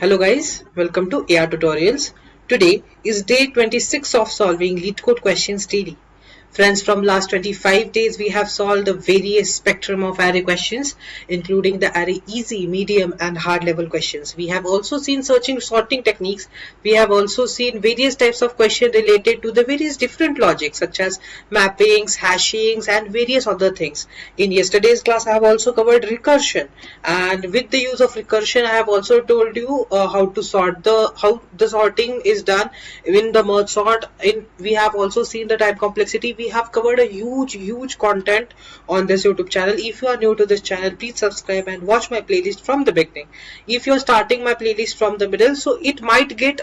Hello guys, welcome to AR Tutorials. Today is day 26 of solving LeetCode questions daily. Friends, from last 25 days we have solved the various spectrum of array questions, including the array easy, medium and hard level questions. We have also seen sorting techniques. We have also seen various types of questions related to the various different logics such as mappings, hashings and various other things. In yesterday's class I have also covered recursion, and with the use of recursion I have also told you how the sorting is done in the merge sort. We have also seen the type complexity. We have covered a huge content on this YouTube channel. If you are new to this channel, please subscribe and watch my playlist from the beginning. If you're starting my playlist from the middle, so it might get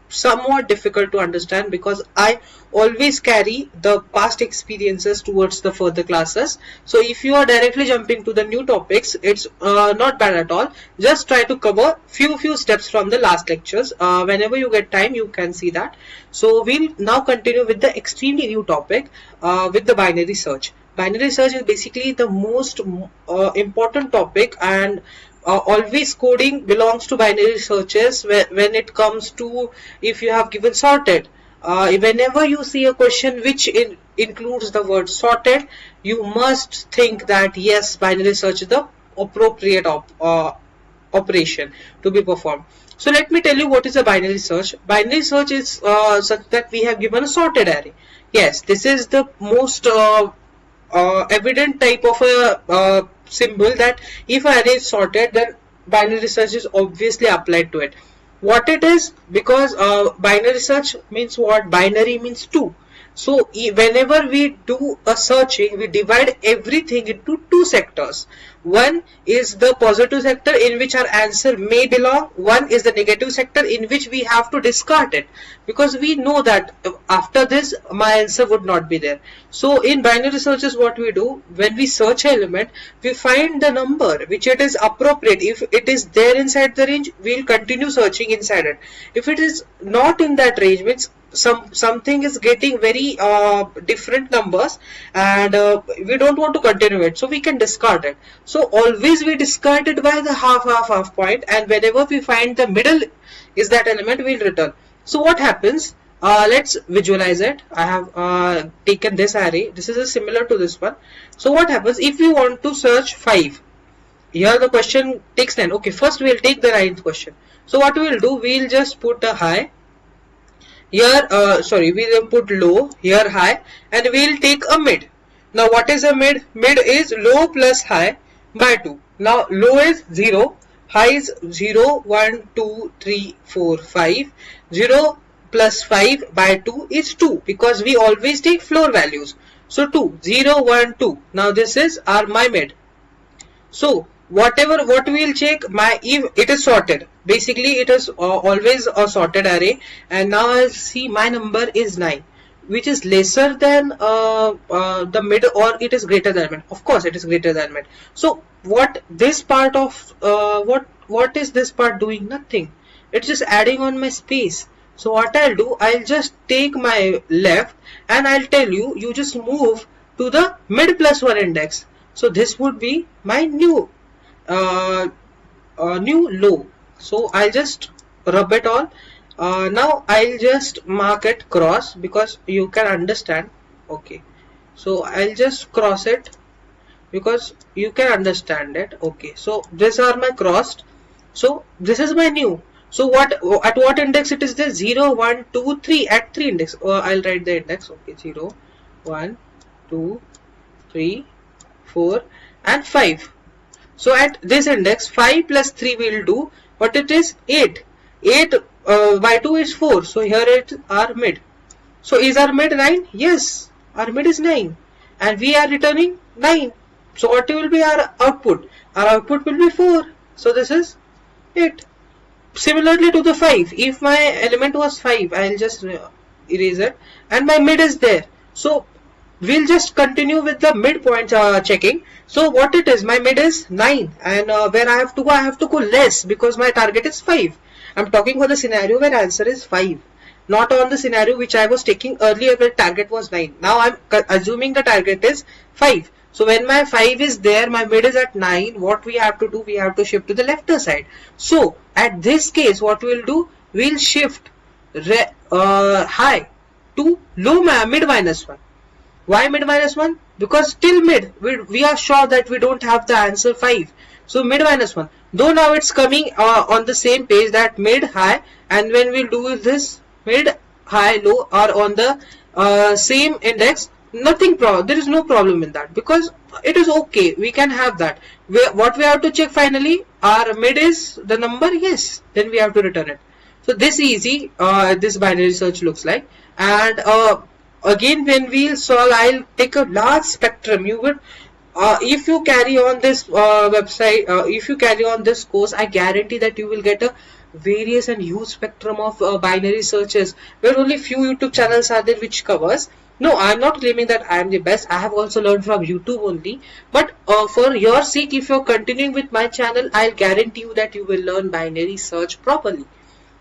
somewhat difficult to understand because I always carry the past experiences towards the further classes. So if you are directly jumping to the new topics, it's not bad at all. Just try to cover few steps from the last lectures. Whenever you get time, you can see that. So we'll now continue with the extremely new topic with the binary search. Binary search is basically the most important topic, and always coding belongs to binary searches when it comes to if you have given sorted. Whenever you see a question which includes the word sorted, you must think that yes, binary search is the appropriate operation to be performed. So let me tell you what is a binary search. Binary search is such that we have given a sorted array. Yes, this is the most evident type of a symbol that if an array is sorted, then binary search is obviously applied to it. What it is, because binary search means what? Binary means 2. So whenever we do a searching, we divide everything into 2 sectors. One is the positive sector in which our answer may belong. One is the negative sector in which we have to discard it, because we know that after this my answer would not be there. So in binary searches, what we do, when we search an element, we find the number which it is appropriate. If it is there inside the range, we will continue searching inside it. If it is not in that range, means something is getting very different numbers, and we don't want to continue it, so we can discard it. So always we discard it by the half point, and whenever we find the middle is that element, we'll return. So what happens, let's visualize it. I have taken this array. This is similar to this one. So what happens if we want to search 5? Here the question takes 9. Okay, first we'll take the 9th question. So what we'll do, we'll just put a high here, we'll put low, here high, and we'll take a mid. Now what is a mid? Mid is low plus high by 2. Now low is 0, high is 0, 1, 2, 3, 4, 5. 0 plus 5 by 2 is 2, because we always take floor values. So 2, 0, 1, 2. Now this is my mid. So what we'll check, if it is sorted, basically it is always a sorted array, and now I'll see my number is 9, which is lesser than the mid, or it is greater than mid. Of course it is greater than mid. So what this part of what is this part doing? Nothing. It's just adding on my space. So what I'll do, I'll just take my left and I'll tell you, you just move to the mid plus 1 index. So this would be my new low. So I'll just rub it all. Now I'll just mark it cross, because you can understand. Okay, so I'll just cross it because you can understand it. Okay, so these are my crossed. So this is my new. So at what index it is there? 0, 1, 2, 3. At 3 index. I'll write the index. Okay, 0, 1, 2, 3, 4 and 5. So at this index, 5 plus 3 will do what it is? 8. 8 by 2 is 4. So here it our mid. So is our mid 9? Yes, our mid is 9, and we are returning 9. So what will be our output? Our output will be 4. So this is it. Similarly to the 5, if my element was 5, I'll just erase it, and my mid is there. So we'll just continue with the midpoint checking. So what it is, my mid is 9, and where I have to go less, because my target is 5. I'm talking for the scenario where answer is 5, not on the scenario which I was taking earlier where target was 9. Now I'm assuming the target is 5. So when my 5 is there, my mid is at 9, what we have to do, we have to shift to the left side. So at this case, what we'll do, we'll shift high to low mid minus 1. Why mid minus 1? Because till mid, we are sure that we don't have the answer 5. So mid minus 1. Though now it's coming on the same page that mid, high, and when we do this, mid, high, low are on the same index, there is no problem in that, because it is okay, we can have that. What we have to check finally, our mid is the number, yes, then we have to return it. So this easy, this binary search looks like. And again, when we'll solve, I'll take a large spectrum. You would, if you carry on this website, if you carry on this course, I guarantee that you will get a various and huge spectrum of binary searches, where only few YouTube channels are there which covers. No, I'm not claiming that I am the best. I have also learned from YouTube only. But for your sake, if you're continuing with my channel, I'll guarantee you that you will learn binary search properly.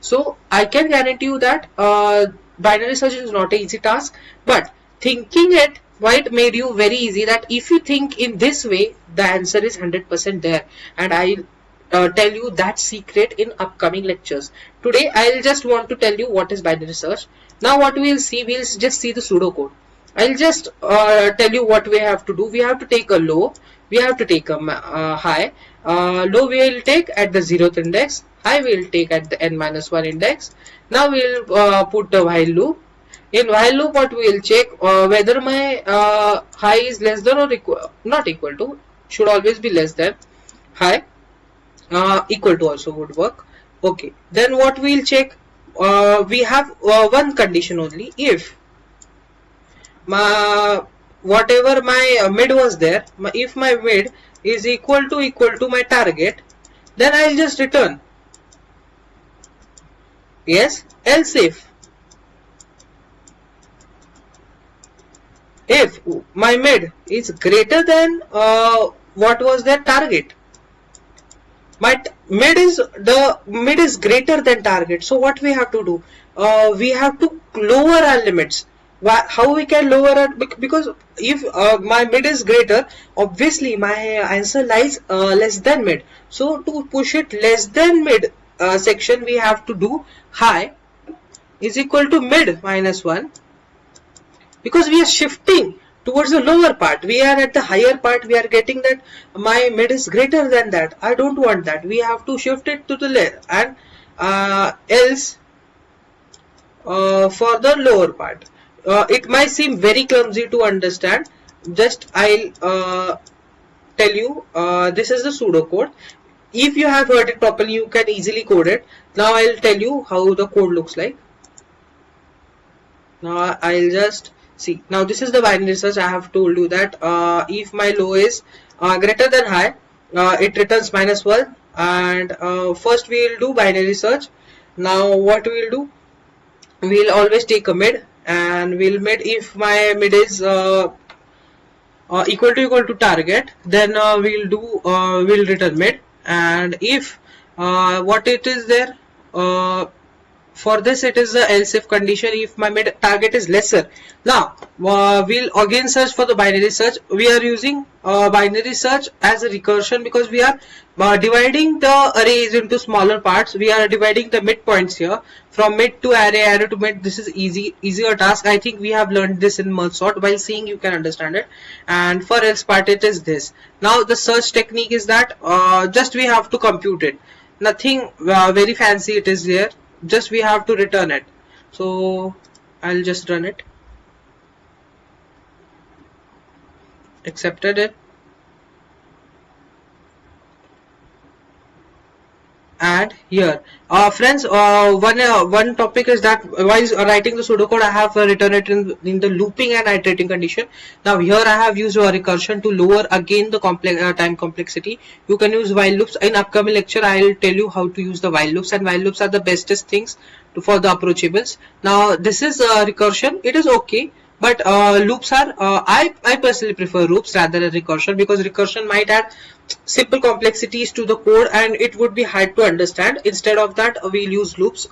So I can guarantee you that binary search is not an easy task, but thinking it might made you very easy, that if you think in this way, the answer is 100% there. And I'll tell you that secret in upcoming lectures. Today I'll just want to tell you what is binary search. Now what we'll see, we'll just see the pseudocode. I'll just tell you what we have to do. We have to take a low, we have to take a high. Low we will take at the 0th index, high we will take at the n-1 index. Now we will put the while loop. In while loop, what we will check, whether my high is less than or not equal to, should always be less than, high, equal to also would work. Okay, then what we will check, we have one condition only. If whatever my mid was there, if my mid is equal to my target, then I'll just return yes. Else if my mid is greater than what was their target, my mid is greater than target, so what we have to do, we have to lower our limits. How we can lower it? Because if my mid is greater, obviously my answer lies less than mid. So to push it less than mid section, we have to do high is equal to mid minus 1, because we are shifting towards the lower part. We are at the higher part, we are getting that my mid is greater than that. I don't want that. We have to shift it to the left, and else for the lower part. It might seem very clumsy to understand. Just I'll tell you, this is the pseudocode. If you have heard it properly, you can easily code it. Now I'll tell you how the code looks like. Now I'll just see. Now this is the binary search. I have told you that if my low is greater than high, it returns -1. And first we will do binary search. Now what we will do, we'll always take a mid, and we'll mid, if my mid is equal to target, then we'll return mid. And if what it is there, for this it is the else if condition, if my mid target is lesser. Now we'll again search for the binary search. We are using binary search as a recursion, because we are dividing the arrays into smaller parts. We are dividing the midpoints here from mid to array, array to mid. This is easier task. I think we have learned this in merge sort. While seeing, you can understand it. And for else part, it is this. Now the search technique is that just we have to compute it. Nothing very fancy it is here. Just we have to return it. So I'll just run it. Accepted it. And here, friends, one topic is that while writing the pseudocode, I have written it in the looping and iterating condition. Now here I have used a recursion to lower again the time complexity. You can use while loops. In upcoming lecture, I will tell you how to use the while loops, and while loops are the bestest things for the approachables. Now this is a recursion. It is okay. But loops are, I personally prefer loops rather than recursion, because recursion might add simple complexities to the code and it would be hard to understand. Instead of that, we'll use loops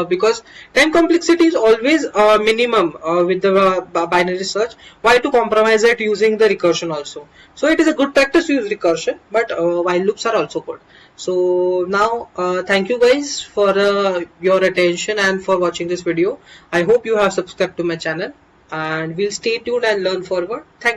because time complexity is always minimum with the binary search. Why to compromise it using the recursion also? So it is a good practice to use recursion, but while loops are also good. So now thank you guys for your attention and for watching this video. I hope you have subscribed to my channel, and we'll stay tuned and learn forward. Thank you.